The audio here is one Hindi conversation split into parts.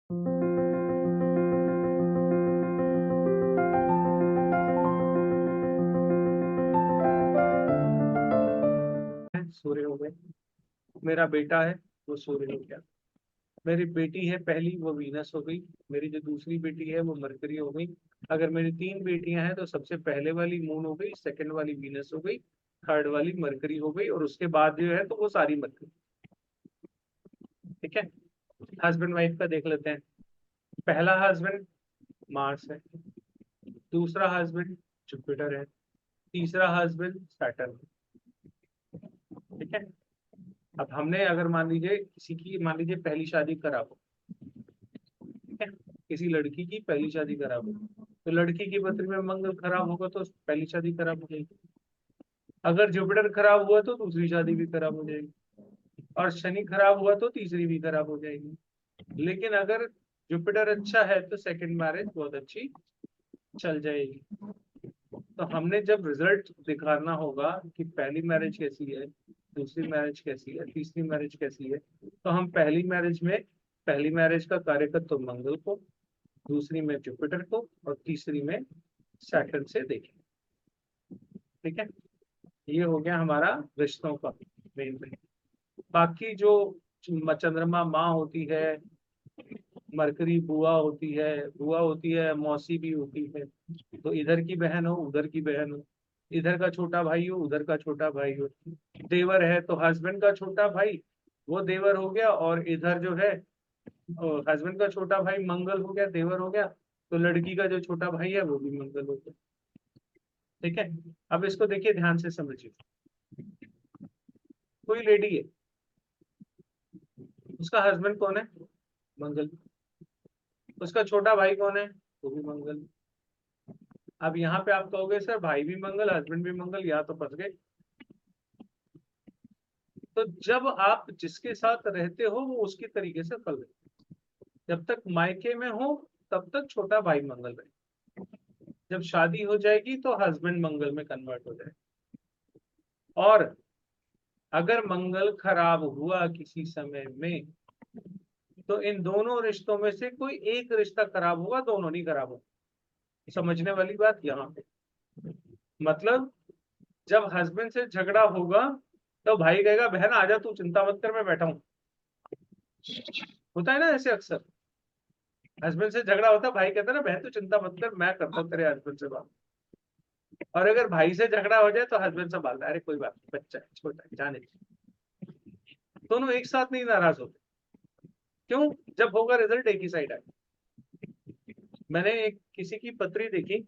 सूर्य हो गए। मेरा बेटा है वो सूर्य हो गया। मेरी बेटी है पहली, वो वीनस हो गई। मेरी जो दूसरी बेटी है वो मरकरी हो गई। अगर मेरी तीन बेटियां हैं तो सबसे पहले वाली मून हो गई, सेकंड वाली वीनस हो गई, थर्ड वाली मरकरी हो गई, और उसके बाद जो है तो वो सारी मरकरी। ठीक है। हस्बैंड वाइफ का देख लेते हैं। पहला हस्बैंड मार्स है, दूसरा हस्बैंड जुपिटर है, तीसरा हस्बैंड सैटर्न है। ठीक है। अब हमने अगर मान लीजिए किसी की, मान लीजिए पहली शादी करा हो, ठीक है, किसी लड़की की पहली शादी खराब हो, तो लड़की की पत्री में मंगल खराब होगा तो पहली शादी खराब हो जाएगी। अगर जुपिटर खराब हुआ तो दूसरी शादी भी खराब हो जाएगी, और शनि खराब हुआ तो तीसरी भी खराब हो जाएगी। लेकिन अगर जुपिटर अच्छा है तो सेकंड मैरिज बहुत अच्छी चल जाएगी। तो हमने जब रिजल्ट दिखाना होगा कि पहली मैरिज कैसी है, दूसरी मैरिज कैसी है, तीसरी मैरिज कैसी है, तो हम पहली मैरिज में, पहली मैरिज का कार्यकत्व मंगल को, दूसरी में जुपिटर को, और तीसरी में सैटर्न से देखें। ठीक है। ये हो गया हमारा रिश्तों का मेन मेन। बाकी जो चंद्रमा माँ होती है, मरकरी बुआ होती है, बुआ होती है, मौसी भी होती है। तो इधर की बहन हो, उधर की बहन हो, इधर का छोटा भाई हो, उधर का छोटा भाई हो। देवर है तो हस्बैंड का छोटा भाई वो देवर हो गया, और इधर जो है हस्बैंड का छोटा भाई मंगल हो गया, देवर हो गया। तो लड़की का जो छोटा भाई है वो भी मंगल हो गया। ठीक है। अब इसको देखिए, ध्यान से समझिए। कोई लेडी है, उसका हस्बैंड कौन है? मंगल। उसका छोटा भाई कौन है? वो भी मंगल। अब यहाँ पे आप कहोगे सर भाई भी मंगल हस्बैंड भी मंगल, यहाँ तो फंस गए। तो जब आप जिसके साथ रहते हो वो उसकी तरीके से फल रहे। जब तक मायके में हो तब तक छोटा भाई मंगल रहे। जब शादी हो जाएगी तो हस्बैंड मंगल में कन्वर्ट हो जाए। और अगर मंगल खराब हुआ किसी समय में, तो इन दोनों रिश्तों में से कोई एक रिश्ता खराब होगा, दोनों नहीं खराब होगा। समझने वाली बात यहाँ पे, मतलब जब हस्बैंड से झगड़ा होगा तो भाई कहेगा बहन आजा तू चिंता मत कर मैं बैठा हूं। होता है ना ऐसे अक्सर। हस्बैंड से झगड़ा होता है, भाई कहता है ना बहन तू चिंता मत कर मैं करता हूँ तेरे हस्बैंड से बात। और अगर भाई से झगड़ा हो जाए तो हस्बैंड संभालता है, अरे कोई बात नहीं, बच्चा है छोटा है जाने दे। दोनों एक साथ नहीं नाराज होते। क्यों? जब होगा रिजल्ट एक ही साइड आए। मैंने एक किसी की पत्री देखी,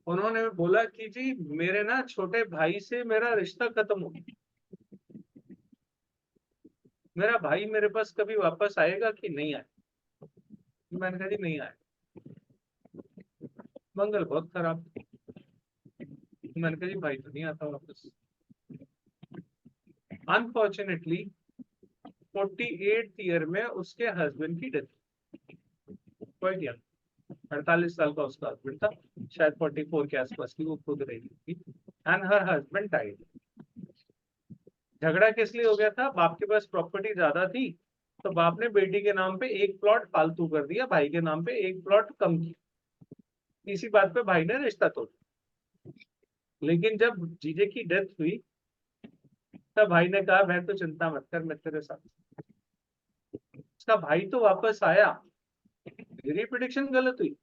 उन्होंने बोला कि जी मेरे ना छोटे भाई से मेरा रिश्ता खत्म हो गया, मेरा भाई मेरे पास कभी वापस आएगा कि नहीं आएगा। मैंने कहा जी नहीं आए, मंगल बहुत खराब। मैंने कहा जी भाई तो नहीं आता वापस। अनफॉर्चुनेटली 48th ईयर में उसके हस्बैंड की डेथ, क्वाइट यंग, 48 साल का उसका हस्बैंड था, शायद 44 के आसपास की वो खुद रही थी। And her husband died. झगड़ा किस लिए हो गया था? बाप के पास प्रॉपर्टी ज्यादा थी, तो बाप ने बेटी के नाम पे एक प्लॉट फालतू कर दिया, भाई के नाम पे एक प्लॉट कम किया। इसी बात पे भाई ने रिश्ता तोड़ा। लेकिन जब जीजे की डेथ हुई तब भाई ने कहा बहन तो चिंता मत कर मैं तेरे साथ। उसका भाई तो वापस आया। मेरी प्रिडिक्शन गलत हुई,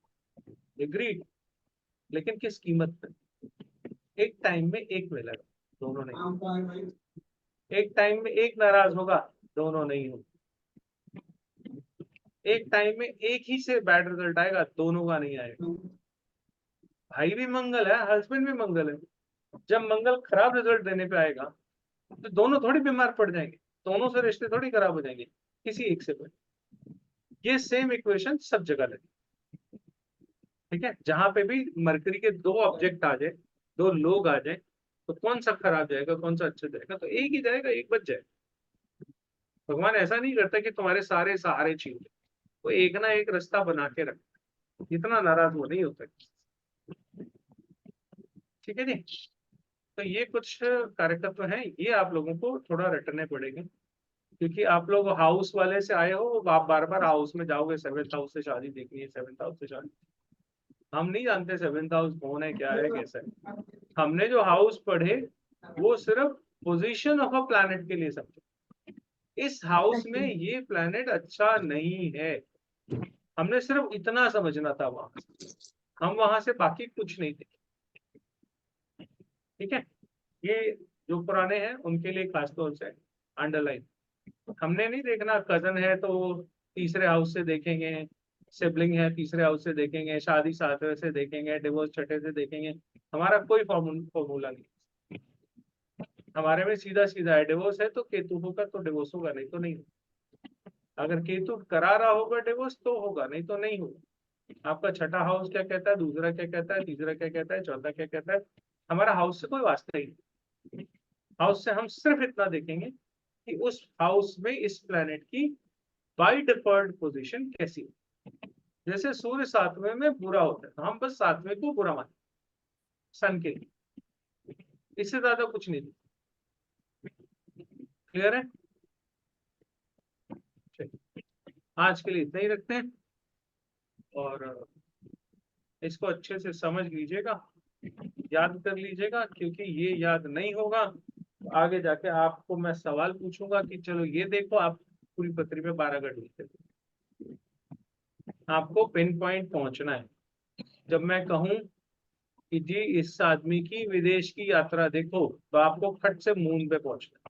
एग्रीड, लेकिन किस कीमत पे? एक टाइम में एक मिलेगा, दोनों नहीं। एक टाइम में एक नाराज होगा, दोनों नहीं होंगे। एक टाइम में एक ही से बैड रिजल्ट आएगा, दोनों का नहीं आएगा। भाई भी मंगल है, हस्बैंड भी मंगल है। जब मंगल खराब रिजल्ट देने पे आएगा तो दोनों थोड़ी बीमार पड़ जाएंगे, दोनों से रिश्ते थोड़ी खराब हो जाएंगे किसी एक से। ये सेम इक्वेशन सब जगह लगी। ठीक है। जहां पे भी मरकरी के दो ऑब्जेक्ट आ जाए, दो लोग आ जाए, तो कौन सा खराब जाएगा कौन सा अच्छा जाएगा? तो एक ही जाएगा, एक बच जाएगा। भगवान ऐसा नहीं करता कि तुम्हारे सारे सहारे छीन ले, वो एक ना एक रास्ता बना के रखता। इतना नाराज वो नहीं होता। ठीक है जी। तो ये कुछ कार्यकर्ता हैं, ये आप लोगों को थोड़ा रटने पड़ेंगे। क्योंकि आप लोग हाउस वाले से आए हो, आप बार बार हाउस में जाओगे, 7th हाउस से शादी देखनी है, 7th हाउस से शादी। हम नहीं जानते 7th हाउस कौन है, क्या है, कैसा है। हमने जो हाउस पढ़े वो सिर्फ पोजीशन ऑफ अ प्लैनेट के लिए समझे। इस हाउस में ये प्लैनेट अच्छा नहीं है, हमने सिर्फ इतना समझना था वहां। हम वहां से बाकी कुछ नहीं थे। ठीक है, ये जो पुराने हैं उनके लिए खास तौर से अंडरलाइन। हमने नहीं देखना कजन है तो तीसरे हाउस से देखेंगे, सिबलिंग है तीसरे हाउस से देखेंगे, शादी 7वें से देखेंगे, डिवोर्स 6ठे से देखेंगे। हमारा कोई फॉर्मूला नहीं। हमारे में सीधा सीधा है, डिवोर्स है तो केतु होगा तो डिवोर्स होगा, नहीं तो नहीं होगा। अगर केतु करा रहा होगा डिवोर्स तो होगा, नहीं तो नहीं होगा। आपका 6ठा हाउस क्या कहता है, दूसरा क्या कहता है, तीसरा क्या कहता है, चौथा क्या कहता है, हमारा हाउस से कोई वास्ता ही नहीं। हाउस से हम सिर्फ इतना देखेंगे कि उस हाउस में इस प्लेनेट की बाय डिफॉल्ट पोजीशन कैसी है। जैसे सूर्य 7वें में बुरा होता है तो हम बस 7वें को बुरा मानते सन के लिए, इससे ज्यादा कुछ नहीं। क्लियर है? चलिए, आज के लिए इतना ही रखते हैं और इसको अच्छे से समझ लीजिएगा, याद कर लीजिएगा, क्योंकि ये याद नहीं होगा तो आगे जाके आपको मैं सवाल पूछूंगा कि चलो ये देखो, आप पूरी पत्री में 12 गढ़ लिखते थे। आपको पिन पॉइंट पहुंचना है। जब मैं कहूं कि जी इस आदमी की विदेश की यात्रा देखो, तो आपको फट से मून पे पहुंचना है।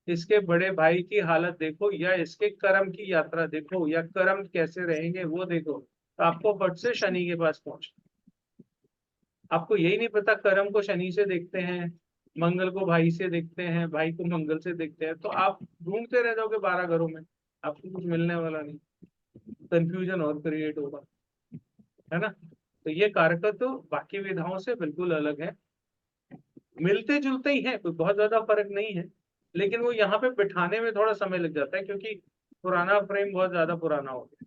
इसके बड़े भाई की हालत देखो, या इसके कर्म की यात्रा देखो, या कर्म कैसे रहेंगे वो देखो, तो आपको फट से शनि के पास पहुंचना। आपको यही नहीं पता, कर्म को शनि से देखते हैं, मंगल को भाई से देखते हैं, भाई को मंगल से देखते हैं, तो आप ढूंढते रह जाओगे 12 घरों में, आपको कुछ मिलने वाला नहीं, कंफ्यूजन और क्रिएट होगा, है ना। तो ये कारक तो बाकी विधाओं से बिल्कुल अलग है, मिलते जुलते ही हैं, कोई बहुत ज्यादा फर्क नहीं है, लेकिन वो यहाँ पे बिठाने में थोड़ा समय लग जाता है, क्योंकि पुराना फ्रेम बहुत ज्यादा पुराना हो गया।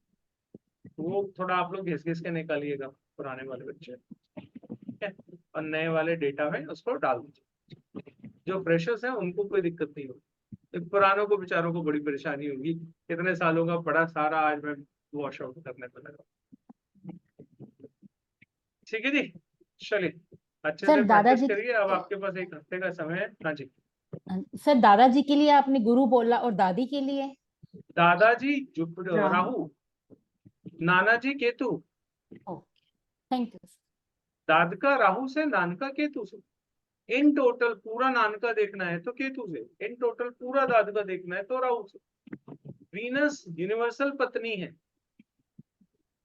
वो थोड़ा आप लोग घिस घिस के निकालिएगा पुराने वाले बच्चे, ठीक है, और नए वाले डेटा में उसको डाल दीजिए। जो फ्रेशर्स हैं उनको कोई दिक्कत नहीं होगी, पुरानों को बेचारों को बड़ी परेशानी होगी, कितने सालों का बड़ा सारा आज मैं वॉश आउट करने पे लगा। ठीक है जी, चलिए अच्छे से सर प्रैक्टिस दादाजी, करिए। अब आपके पास 1 हफ्ते का समय है। हाँ जी। सर दादाजी के लिए आपने गुरु बोला और दादी के लिए? दादाजी जुपिटर राहु, नाना जी केतु। Okay, thank you. दादका राहु से, नानका केतु से। इन टोटल पूरा नानका देखना है तो केतु से, इन टोटल पूरा दादका देखना है तो राहु से। वीनस यूनिवर्सल पत्नी है।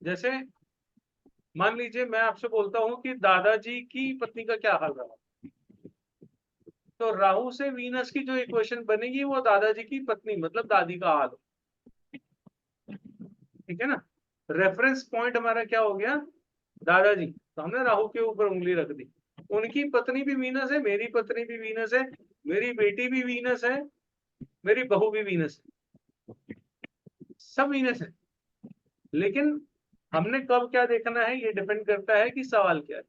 जैसे मान लीजिए मैं आपसे बोलता हूं कि दादाजी की पत्नी का क्या हाल रहा, तो राहु से वीनस की जो इक्वेशन बनेगी वो दादाजी की पत्नी मतलब दादी का हाल। ठीक है ना। रेफरेंस पॉइंट हमारा क्या हो गया, दादाजी, तो हमने राहु के ऊपर उंगली रख दी। उनकी पत्नी भी वीनस है, मेरी पत्नी भी वीनस है, मेरी बेटी भी वीनस है, मेरी बहू भी वीनस है, सब वीनस है। लेकिन हमने कब क्या देखना है ये डिपेंड करता है कि सवाल क्या है।